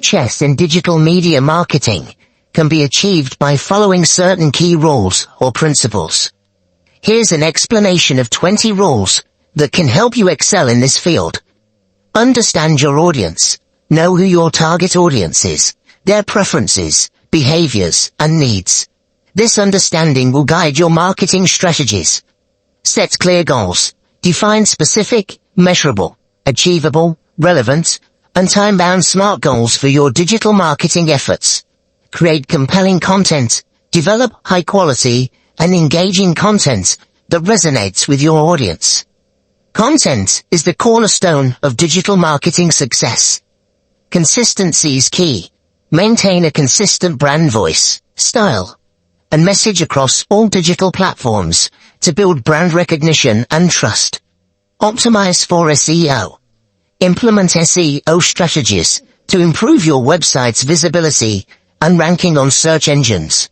Success in digital media marketing can be achieved by following certain key rules or principles. Here's an explanation of 20 rules that can help you excel in this field. Understand your audience. Know who your target audience is, their preferences, behaviors, and needs. This understanding will guide your marketing strategies. Set clear goals. Define specific, measurable, achievable, relevant, and time-bound SMART goals for your digital marketing efforts. Create compelling content. Develop high-quality and engaging content that resonates with your audience. Content is the cornerstone of digital marketing success. Consistency is key. Maintain a consistent brand voice, style, and message across all digital platforms to build brand recognition and trust. Optimize for SEO. Implement SEO strategies to improve your website's visibility and ranking on search engines.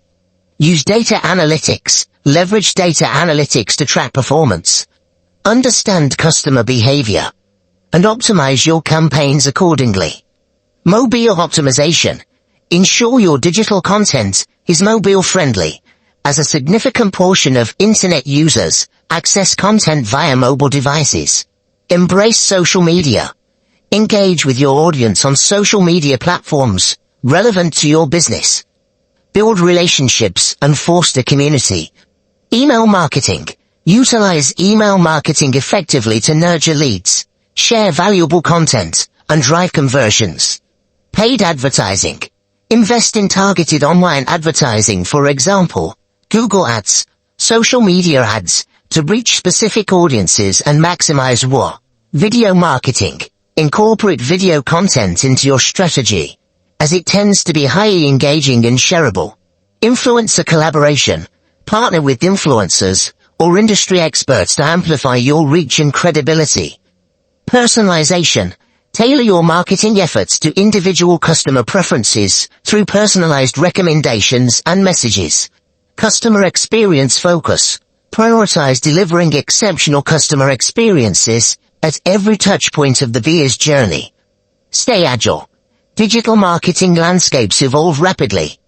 Use data analytics. Leverage data analytics to track performance. Understand customer behavior and optimize your campaigns accordingly. Mobile optimization. Ensure your digital content is mobile friendly, as a significant portion of internet users access content via mobile devices. Embrace social media. Engage with your audience on social media platforms relevant to your business. Build relationships and foster community. Email marketing. Utilize email marketing effectively to nurture leads, share valuable content, and drive conversions. Paid advertising. Invest in targeted online advertising, for example, Google Ads, social media ads, to reach specific audiences and maximize ROI. Video marketing. Incorporate video content into your strategy, as it tends to be highly engaging and shareable. Influencer collaboration. Partner with influencers or industry experts to amplify your reach and credibility. Personalization. Tailor your marketing efforts to individual customer preferences through personalized recommendations and messages. Customer experience focus. Prioritize delivering exceptional customer experiences at every touchpoint of the buyer's journey. Stay agile. Digital marketing landscapes evolve rapidly.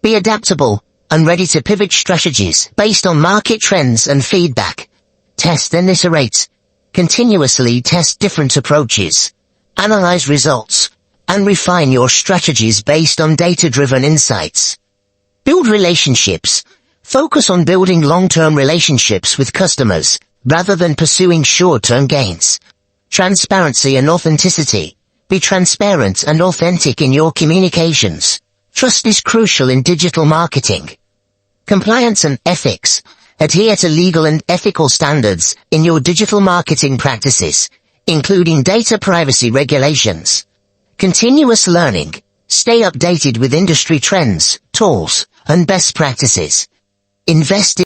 Be adaptable and ready to pivot strategies based on market trends and feedback. Test and iterate. Continuously test different approaches. Analyze results and refine your strategies based on data-driven insights. Build relationships. Focus on building long-term relationships with customers rather than pursuing short-term gains. Transparency and authenticity. Be transparent and authentic in your communications. Trust is crucial in digital marketing. Compliance and ethics. Adhere to legal and ethical standards in your digital marketing practices, including data privacy regulations. Continuous learning. Stay updated with industry trends, tools, and best practices. Invest in